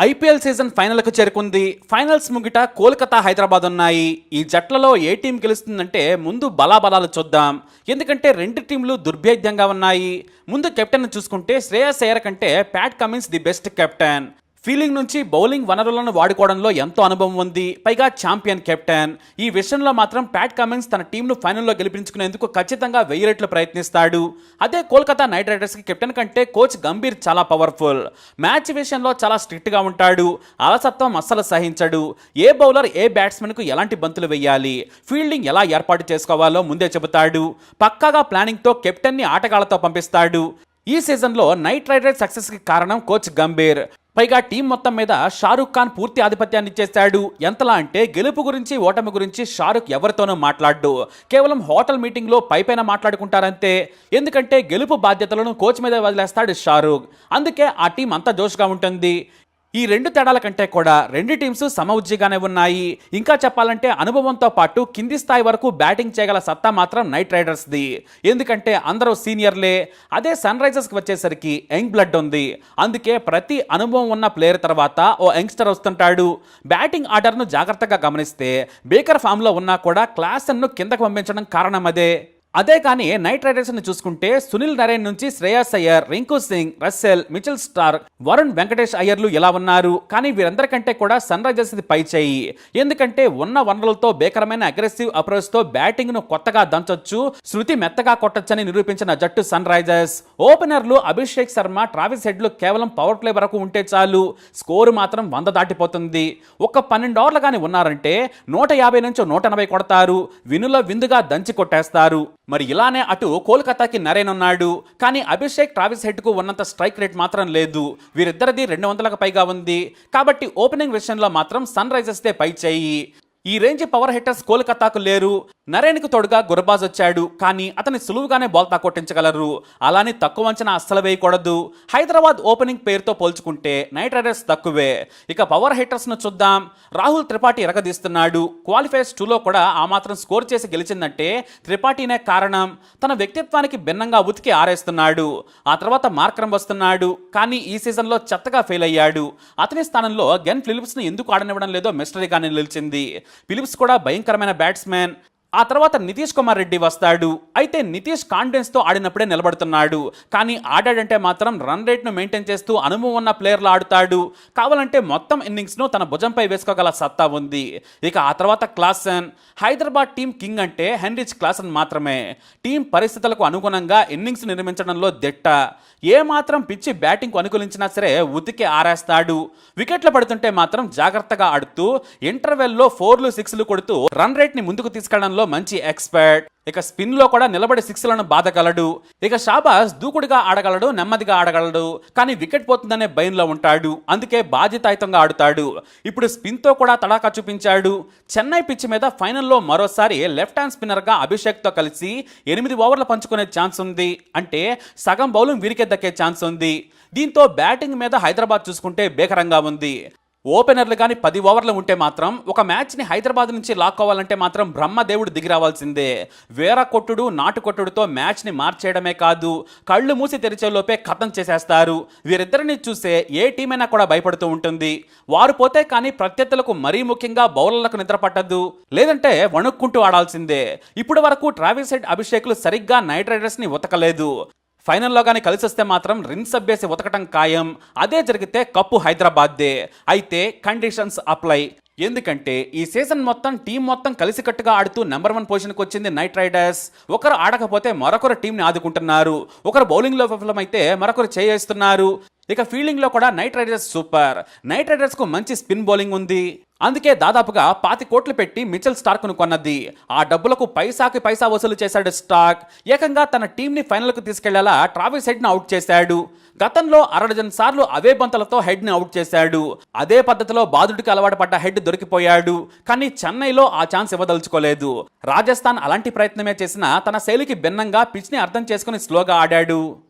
IPL season ఫైనల్కు చేరుకుంది. Finals ముంగిట కోల్కతా, హైదరాబాద్ ఉన్నాయి. ఈ జట్లలో ఏ టీం గెలుస్తుందంటే ముందు బలాబలాలు చూద్దాం. ఎందుకంటే రెండు టీంలు దుర్భేద్యంగా ఉన్నాయి. ముందు కెప్టెన్ చూసుకుంటే శ్రేయస్ అయ్యర్ కంటే Pat Cummins the best captain. Fielding నుంచి బౌలింగ్ వనరులను వాడుకోవడంలో ఎంతో అనుభవం ఉంది. పైగా ఛాంపియన్ కెప్టెన్. ఈ విషయంలో మాత్రం ప్యాట్ కమిన్స్ తన టీంను ఫైనల్లో గెలిపించుకునేందుకు ఖచ్చితంగా 1000 రెట్లు ప్రయత్నిస్తాడు. అదే కోల్కతా నైట్ రైడర్స్కి కెప్టెన్ కంటే కోచ్ గంభీర్ చాలా పవర్ఫుల్. మ్యాచ్ విషయంలో చాలా స్ట్రిక్ట్గా ఉంటాడు. అలసత్వం అస్సలు సహించడు. ఏ బౌలర్ ఏ బ్యాట్స్మెన్కు ఎలాంటి బంతులు వేయాలి, ఫీల్డింగ్ ఎలా ఏర్పాటు చేసుకోవాలో ముందే చెబుతాడు. పక్కాగా ప్లానింగ్తో కెప్టెన్ని ఆటగాళ్లతో పంపిస్తాడు. ఈ సీజన్లో నైట్ రైడర్స్ సక్సెస్కి కారణం కోచ్ గంభీర్. పైగా టీం మొత్తం మీద షారుఖ్ ఖాన్ పూర్తి ఆధిపత్యాన్ని ఇచ్చేశాడు. ఎంతలా అంటే గెలుపు గురించి ఓటమి గురించి షారుఖ్ ఎవరితోనూ మాట్లాడు. కేవలం హోటల్ మీటింగ్లో పైపైన మాట్లాడుకుంటారంతే. ఎందుకంటే గెలుపు బాధ్యతలను కోచ్ మీద వదిలేస్తాడు షారుఖ్. అందుకే ఆ టీం అంత జోష్గా ఉంటుంది. ఈ రెండు తేడాల కంటే కూడా రెండు టీమ్స్ సమఉజ్జీగానే ఉన్నాయి. ఇంకా చెప్పాలంటే అనుభవంతో పాటు కింది స్థాయి వరకు బ్యాటింగ్ చేయగల సత్తా మాత్రం నైట్ రైడర్స్ది. ఎందుకంటే అందరూ సీనియర్లే. అదే సన్ రైజర్స్కి వచ్చేసరికి యంగ్ బ్లడ్ ఉంది. అందుకే ప్రతి అనుభవం ఉన్న ప్లేయర్ తర్వాత ఓ యంగ్స్టర్ వస్తుంటాడు. బ్యాటింగ్ ఆర్డర్ను జాగ్రత్తగా గమనిస్తే బేకర్ ఫామ్లో ఉన్నా కూడా క్లాసన్ను కిందకు పంపించడం కారణం అదే కానీ నైట్ రైడర్స్ని చూసుకుంటే సునీల్ నరేన్ నుంచి Shreyas Iyer, Rinku Singh, Russell, Mitchell Starc, Varun Venkatesh అయ్యర్లు ఇలా ఉన్నారు. కానీ వీరందరికంటే కూడా సన్ రైజర్స్ పై చేయి. ఎందుకంటే ఉన్న వనరులతో భీకరమైన అగ్రెసివ్ అప్రోచ్తో బ్యాటింగ్ను కొత్తగా దంచొచ్చు, శృతి మెత్తగా కొట్టొచ్చని నిరూపించిన జట్టు సన్ రైజర్స్. ఓపెనర్లు అభిషేక్ శర్మ, ట్రావిస్ హెడ్లు కేవలం పవర్ ప్లే వరకు ఉంటే చాలు, స్కోరు మాత్రం 100 దాటిపోతుంది. ఒక 12 ఓవర్లు కానీ ఉన్నారంటే 150 నుంచి 180 కొడతారు. వినుల విందుగా దంచి కొట్టేస్తారు. మరి ఇలానే అటు కోల్కతాకి నరేన్ ఉన్నాడు. కానీ అభిషేక్, ట్రావిస్ హెడ్కు ఉన్నంత స్ట్రైక్ రేట్ మాత్రం లేదు. వీరిద్దరిది 200లకు పైగా ఉంది. కాబట్టి ఓపెనింగ్ విషయంలో మాత్రం సన్ రైజర్స్దే పై చేయి. ఈ రేంజ్ పవర్ హిట్టర్స్ కోల్కతాకు లేరు. నరేన్కు తోడుగా గుర్బాజ్ వచ్చాడు. కానీ అతని సులువుగానే బాల్తా కొట్టించగలరు. అలాని తక్కువ అంచనా అస్సలు వేయకూడదు. హైదరాబాద్ ఓపెనింగ్ పేరుతో పోల్చుకుంటే నైట్ రైడర్స్ తక్కువే. ఇక పవర్ హిట్టర్స్ను చూద్దాం. రాహుల్ త్రిపాఠి ఎరగదీస్తున్నాడు. క్వాలిఫైర్స్ 2లో కూడా ఆ మాత్రం స్కోర్ చేసి గెలిచిందంటే త్రిపాఠినే కారణం. తన వ్యక్తిత్వానికి భిన్నంగా ఉతికి ఆరేస్తున్నాడు. ఆ తర్వాత మార్క్రమ్ వస్తున్నాడు. కానీ ఈ సీజన్లో చెత్తగా ఫెయిల్ అయ్యాడు. అతని స్థానంలో గెన్ ఫిలిప్స్ను ఎందుకు ఆడనివ్వడం లేదో మిస్టరీగానే నిలిచింది. ఫిలిప్స్ కూడా భయంకరమైన బ్యాట్స్మెన్. ఆ తర్వాత నితీష్ కుమార్ రెడ్డి వస్తాడు. అయితే నితీష్ కాన్ఫిడెన్స్తో ఆడినప్పుడే నిలబడుతున్నాడు. కానీ ఆడాడంటే మాత్రం రన్ రేట్ను మెయింటైన్ చేస్తూ అనుభవం ఉన్న ప్లేయర్లు ఆడుతాడు. కావాలంటే మొత్తం ఇన్నింగ్స్ను తన భుజంపై వేసుకోగల సత్తా ఉంది. ఇక ఆ తర్వాత క్లాసన్. హైదరాబాద్ టీం కింగ్ అంటే హెన్రిచ్ క్లాసన్ మాత్రమే. టీం పరిస్థితులకు అనుగుణంగా ఇన్నింగ్స్ నిర్మించడంలో దిట్ట. ఏమాత్రం పిచ్చి బ్యాటింగ్కు అనుకూలించినా సరే ఉతికి ఆరేస్తాడు. వికెట్లు పడుతుంటే మాత్రం జాగ్రత్తగా ఆడుతూ ఇంటర్వెల్లో 4లు 6లు కొడుతూ రన్ రేట్ని ముందుకు తీసుకెళ్లడంలో మంచి ఎక్స్పర్ట్. ఇక స్పిన్ లో కూడా నిలబడి 6లను బాధగలడు. ఇక షాబాజ్ దూకుడుగా ఆడగలడు, నెమ్మదిగా ఆడగలడు. కానీ వికెట్ పోతుందనే భయంలో ఉంటాడు. అందుకే బాధ్యతాయుతంగా ఆడుతాడు. ఇప్పుడు స్పిన్ తో కూడా తడాకా చూపించాడు. చెన్నై పిచ్ మీద ఫైనల్లో మరోసారి లెఫ్ట్ హ్యాండ్ స్పిన్నర్ గా అభిషేక్ తో కలిసి 8 ఓవర్లు పంచుకునే ఛాన్స్ ఉంది. అంటే సగం బౌలింగ్ వీరికే దక్కే ఛాన్స్ ఉంది. దీంతో బ్యాటింగ్ మీద హైదరాబాద్ చూసుకుంటే భీకరంగా ఉంది. ఓపెనర్లు కానీ 10 ఓవర్లు ఉంటే మాత్రం ఒక మ్యాచ్ని హైదరాబాద్ నుంచి లాక్కోవాలంటే మాత్రం బ్రహ్మదేవుడు దిగి రావాల్సిందే. వేర కొట్టుడు, నాటు కొట్టుడుతో మ్యాచ్ని మార్చేయడమే కాదు, కళ్ళు మూసి తెరిచేలోపే ఖతం చేసేస్తారు. వీరిద్దరిని చూసే ఏ టీమైనా కూడా భయపడుతూ ఉంటుంది. వారు పోతే కానీ ప్రత్యర్థులకు మరీ ముఖ్యంగా బౌలర్లకు నిద్ర పట్టదు. లేదంటే వణుక్కుంటూ ఆడాల్సిందే. ఇప్పటి వరకు ట్రావిస్ హెడ్, అభిషేక్లు సరిగ్గా నైట్ రైడర్స్ని ఉతకలేదు. ఫైనల్లో కానీ కలిసి వస్తే మాత్రం రిన్స్ అబ్బేసి ఉతకటం ఖాయం. అదే జరిగితే కప్పు హైదరాబాద్దే. అయితే కండిషన్స్ అప్లై. ఎందుకంటే ఈ సీజన్ మొత్తం టీం మొత్తం కలిసికట్టుగా ఆడుతూ నెంబర్ 1 పొజిషన్కి వచ్చింది నైట్ రైడర్స్. ఒకరు ఆడకపోతే మరొకరు టీంని ఆదుకుంటున్నారు. ఒకరు బౌలింగ్లో విఫలమైతే మరొకరు చేయిస్తున్నారు. ఇక ఫీల్డింగ్లో కూడా నైట్ రైడర్స్ సూపర్. నైట్ రైడర్స్కు మంచి స్పిన్ బౌలింగ్ ఉంది. అందుకే దాదాపుగా 25 కోట్లు పెట్టి మిచెల్ స్టార్క్ను కొన్నది. ఆ డబ్బులకు పైసాకి పైసా వసూలు చేశాడు స్టార్క్. ఏకంగా తన టీంని ఫైనల్కు తీసుకెళ్లేలా ట్రావిస్ హెడ్ను అవుట్ చేశాడు. గతంలో 60 డజన్ సార్లు అవే బంతులతో హెడ్ని అవుట్ చేశాడు. అదే పద్ధతిలో బాదుడికి అలవాటు పడ్డ హెడ్ దొరికిపోయాడు. కానీ చెన్నైలో ఆ ఛాన్స్ ఇవ్వదలుచుకోలేదు. రాజస్థాన్ అలాంటి ప్రయత్నమే చేసినా తన శైలికి భిన్నంగా పిచ్ని అర్థం చేసుకుని స్లోగా ఆడాడు.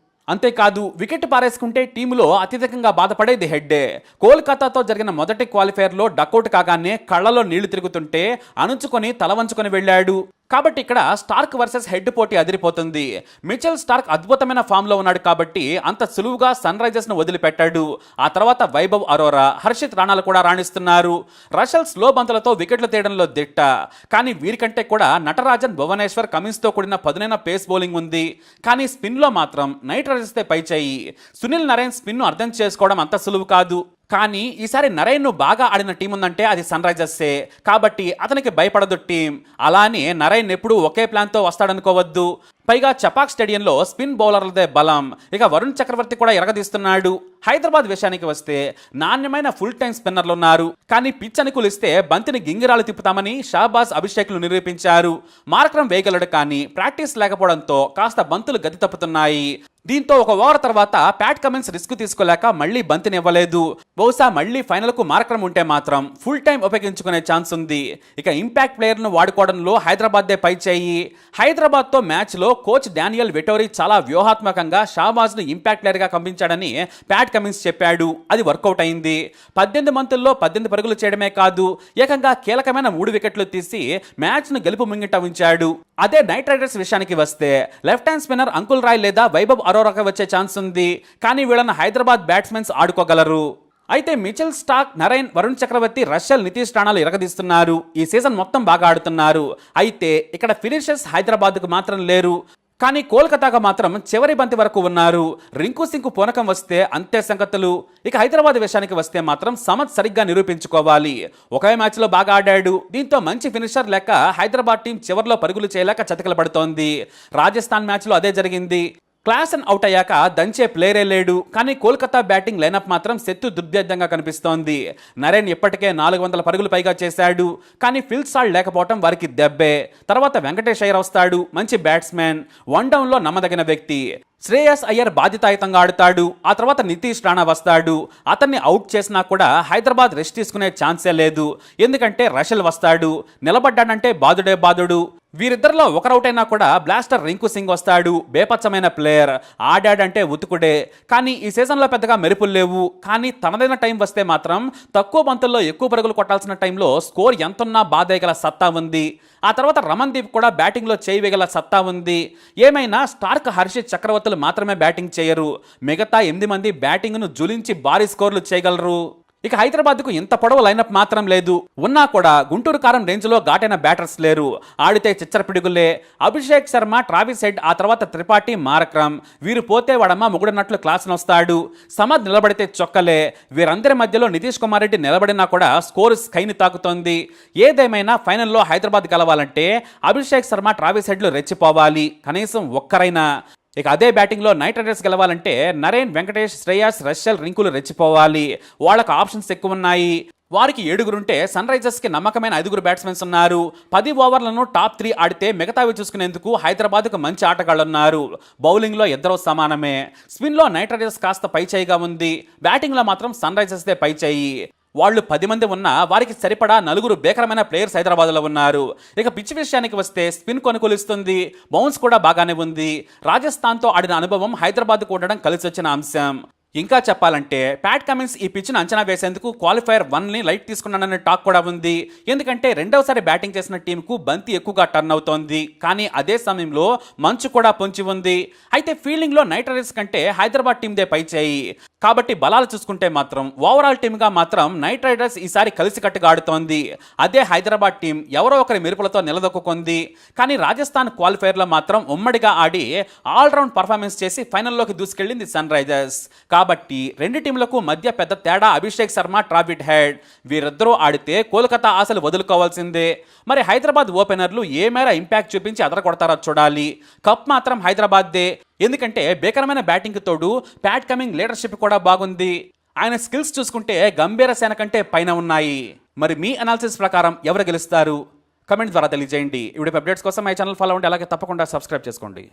అంతేకాదు వికెట్ పారేసుకుంటే టీంలో అత్యధికంగా బాధపడేది హెడ్డే. కోల్కతాతో జరిగిన మొదటి క్వాలిఫైర్లో డకౌట్ కాగానే కళ్ళలో నీళ్లు తిరుగుతుంటే అణుచుకొని తల వంచుకొని వెళ్ళాడు. కాబట్టి ఇక్కడ స్టార్క్ వర్సెస్ హెడ్ పోటీ అదిరిపోతుంది. మిచెల్ స్టార్క్ అద్భుతమైన ఫామ్ లో ఉన్నాడు కాబట్టి అంత సులువుగా సన్ రైజర్స్ ను వదిలిపెట్టాడు. ఆ తర్వాత వైభవ్ అరోరా, హర్షిత్ రాణాలు కూడా రాణిస్తున్నారు. రషల్ స్లో బంతులతో వికెట్లు తీయడంలో దిట్ట. కానీ వీరికంటే కూడా నటరాజన్, భువనేశ్వర్, కమిన్స్ తో కూడిన పదునైన పేస్ బౌలింగ్ ఉంది. కానీ స్పిన్ లో మాత్రం నైట్ రైడర్స్ పై చేయి. సునీల్ నరైన్ స్పిన్ ను అర్థం చేసుకోవడం అంత సులువు కాదు. కానీ ఈసారి నరైన్ను బాగా ఆడిన టీం ఉందంటే అది సన్ రైజర్సే. కాబట్టి అతనికి భయపడదు టీం. అలానే నరైన్ ఎప్పుడూ ఒకే ప్లాన్తో వస్తాడనుకోవద్దు. పైగా చపాక్ స్టేడియంలో స్పిన్ బౌలర్లదే బలం. ఇక వరుణ్ చక్రవర్తి కూడా ఎరగదీస్తున్నాడు. హైదరాబాద్ విషయానికి వస్తే నాణ్యమైన ఫుల్ టైం స్పిన్నర్లు ఉన్నారు. కానీ పిచ్ అనుకూలిస్తే బంతిని గింగిరాలు తిప్పుతామని షాబాజ్, అభిషేక్లు నిరూపించారు. మార్క్రమ్ వేయగలడు కానీ ప్రాక్టీస్ లేకపోవడంతో కాస్త బంతులు గతి తప్పుతున్నాయి. దీంతో ఒక ఓవర్ తర్వాత ప్యాట్ కమిన్స్ రిస్క్ తీసుకోలేక మళ్లీ బంతినివ్వలేదు. బహుశా మళ్లీ ఫైనల్ కు మార్క్రమ్ ఉంటే మాత్రం ఫుల్ టైం ఉపయోగించుకునే ఛాన్స్ ఉంది. ఇక ఇంపాక్ట్ ప్లేయర్ ను వాడుకోవడంలో హైదరాబాద్దే పై చేయి. హైదరాబాద్ తో మ్యాచ్ లో కోచ్ డానియల్ వెటోరీ చాలా వ్యూహాత్మకంగా షాబాజ్ ను ఇంపాక్ట్ ప్లేయర్ గా పంపించాడని ప్యాట్ కమిన్స్ చెప్పాడు. అది వర్కౌట్ అయింది. 18 బంతుల్లో 18 పరుగులు చేయడమే కాదు, ఏకంగా కీలకమైన 3 వికెట్లు తీసి మ్యాచ్ ను గెలుపు ముంగిట ఉంచాడు. అదే నైట్ రైడర్స్ విషయానికి వస్తే left hand spinner Anukul Roy లేదా వైభవ్ అరోరాకి వచ్చే ఛాన్స్ ఉంది. కానీ వీళ్ళని హైదరాబాద్ బ్యాట్స్మెన్స్ ఆడుకోగలరు. అయితే మిచెల్ స్టార్క్, నరైన్, వరుణ్ చక్రవర్తి, రషల్, నితీష్ రాణాలు ఎరగదీస్తున్నారు. ఈ సీజన్ మొత్తం బాగా ఆడుతున్నారు. అయితే ఇక్కడ ఫినిషర్స్ హైదరాబాద్కు మాత్రం లేరు. కానీ కోల్కతాగా మాత్రం చివరి బంతి వరకు ఉన్నారు. రింకు సింగ్ పూనకం వస్తే అంతే సంగతులు. ఇక హైదరాబాద్ విషయానికి వస్తే మాత్రం సమద్ సరిగ్గా నిరూపించుకోవాలి. ఒకే మ్యాచ్లో బాగా ఆడాడు. దీంతో మంచి ఫినిషర్ లేక హైదరాబాద్ టీం చివరిలో పరుగులు చేయలేక చతికిల పడుతోంది. రాజస్థాన్ మ్యాచ్లో అదే జరిగింది. క్లాసన్ అవుట్ అయ్యాక దంచే ప్లేయరే లేడు. కానీ కోల్కతా బ్యాటింగ్ లైనప్ మాత్రం శత్రు దుర్భేద్యంగా కనిపిస్తోంది. నరేన్ ఇప్పటికే 400 పరుగులు పైగా చేశాడు. కానీ ఫిల్ సాల్ట్ లేకపోవడం వారికి దెబ్బే. తర్వాత వెంకటేష్ అయ్యర్ వస్తాడు, మంచి బ్యాట్స్మెన్, వన్ డౌన్ లో నమ్మదగిన వ్యక్తి. శ్రేయస్ అయ్యర్ బాధ్యతాయుతంగా ఆడుతాడు. ఆ తర్వాత నితీష్ రాణా వస్తాడు. అతన్ని అవుట్ చేసినా కూడా హైదరాబాద్ రెస్ట్ తీసుకునే ఛాన్సే లేదు. ఎందుకంటే రషల్ వస్తాడు. నిలబడ్డాడంటే బాదుడే బాదుడు. వీరిద్దరిలో ఒకరౌట్ అయినా కూడా బ్లాస్టర్ రింకు సింగ్ వస్తాడు. బేపచ్చమైన ప్లేయర్, ఆడాడంటే ఉతుకుడే. కానీ ఈ సీజన్లో పెద్దగా మెరుపులు లేవు. కానీ తనదైన టైం వస్తే మాత్రం తక్కువ బంతుల్లో ఎక్కువ పరుగులు కొట్టాల్సిన టైంలో స్కోర్ ఎంతున్నా బాధేయగల సత్తా ఉంది. ఆ తర్వాత రమణ్ దీప్ కూడా బ్యాటింగ్లో చేయగల సత్తా ఉంది. ఏమైనా స్టార్క్, హర్షిత్, చక్రవర్తులు మాత్రమే బ్యాటింగ్ చేయరు. మిగతా 8 మంది బ్యాటింగ్ను జులించి భారీ స్కోర్లు చేయగలరు. ఇక హైదరాబాద్కు ఇంత పొడవు లైనప్ మాత్రం లేదు. ఉన్నా కూడా గుంటూరు కారం రేంజ్లో ఘాటైన బ్యాటర్స్ లేరు. ఆడితే చిచ్చర పిడుగులే. అభిషేక్ శర్మ, ట్రావిస్ హెడ్, ఆ తర్వాత త్రిపాఠి, మార్క్రమ్. వీరు పోతే వాడమ్మ ముగుడన్నట్లు క్లాసును వస్తాడు. సమద్ నిలబడితే చొక్కలే. వీరందరి మధ్యలో నితీష్ కుమార్ రెడ్డి నిలబడినా కూడా స్కోరు స్కైని తాకుతోంది. ఏదేమైనా ఫైనల్లో హైదరాబాద్ గెలవాలంటే అభిషేక్ శర్మ, ట్రావిస్ హెడ్లు రెచ్చిపోవాలి. కనీసం ఒక్కరైనా. ఇక అదే బ్యాటింగ్లో నైట్ రైడర్స్ గెలవాలంటే నరేన్, వెంకటేష్, శ్రేయస్, రషల్, రింకులు రెచ్చిపోవాలి. వాళ్ళకు ఆప్షన్స్ ఎక్కువ ఉన్నాయి. వారికి 7 సన్ రైజర్స్ కి నమ్మకమైన 5 బ్యాట్స్మెన్స్ ఉన్నారు. 10 ఓవర్లను టాప్ 3 ఆడితే మిగతావి చూసుకునేందుకు హైదరాబాద్కు మంచి ఆటగాళ్లున్నారు. బౌలింగ్లో ఇద్దరు సమానమే. స్పిన్లో నైట్ రైడర్స్ కాస్త పై చేయిగా ఉంది. బ్యాటింగ్లో మాత్రం సన్ రైజర్స్దే పై చేయి. వాళ్ళు 10 మంది ఉన్నా వారికి సరిపడా 4 భీకరమైన ప్లేయర్స్ హైదరాబాద్లో ఉన్నారు. ఇక పిచ్ విషయానికి వస్తే స్పిన్ కొనుగోలుస్తుంది. బౌన్స్ కూడా బాగానే ఉంది. రాజస్థాన్తో ఆడిన అనుభవం హైదరాబాద్కు ఉండడం కలిసి వచ్చిన అంశం. ఇంకా చెప్పాలంటే ప్యాట్ కమిన్స్ ఈ పిచ్ను అంచనా వేసేందుకు క్వాలిఫైర్ 1ని లైట్ తీసుకున్నాననే టాక్ కూడా ఉంది. ఎందుకంటే రెండవసారి బ్యాటింగ్ చేసిన టీంకు బంతి ఎక్కువగా టర్న్ అవుతోంది. కానీ అదే సమయంలో మంచు కూడా పొంచి ఉంది. అయితే ఫీల్డింగ్లో నైట్ రైడర్స్ కంటే హైదరాబాద్ టీందే పై చేయి. కాబట్టి బలాలు చూసుకుంటే మాత్రం ఓవరాల్ టీమ్గా మాత్రం నైట్ రైడర్స్ ఈసారి కలిసికట్టుగా ఆడుతోంది. అదే హైదరాబాద్ టీం ఎవరో ఒకరి మెరుపులతో నిలదొక్కుంది. కానీ రాజస్థాన్ క్వాలిఫైర్లో మాత్రం ఉమ్మడిగా ఆడి ఆల్రౌండ్ పర్ఫార్మెన్స్ చేసి ఫైనల్లోకి దూసుకెళ్లింది సన్ రైజర్స్. కాబట్టి రెండు టీంలకు మధ్య పెద్ద తేడా అభిషేక్ శర్మ, ట్రావిడ్ హెడ్. వీరిద్దరూ ఆడితే కోల్కతా ఆశలు వదులుకోవాల్సిందే. మరి హైదరాబాద్ ఓపెనర్లు ఏ మేర ఇంపాక్ట్ చూపించి అదరకొడతారో చూడాలి. కప్ మాత్రం హైదరాబాద్దే. ఎందుకంటే భీకరమైన బ్యాటింగ్ తోడు ప్యాట్ కమింగ్ లీడర్షిప్ కూడా బాగుంది. ఆయన స్కిల్స్ చూసుకుంటే గంభీర సేన కంటే పైన ఉన్నాయి. మరి మీ అనాలిసిస్ ప్రకారం ఎవరు గెలుస్తారు? కమెంట్ ద్వారా తెలియజేయండి. ఇప్పుడు అప్డేట్స్ కోసం మై ఛానల్ ఫాలో అవ్వండి. అలాగే తప్పకుండా సబ్స్క్రైబ్ చేసుకోండి.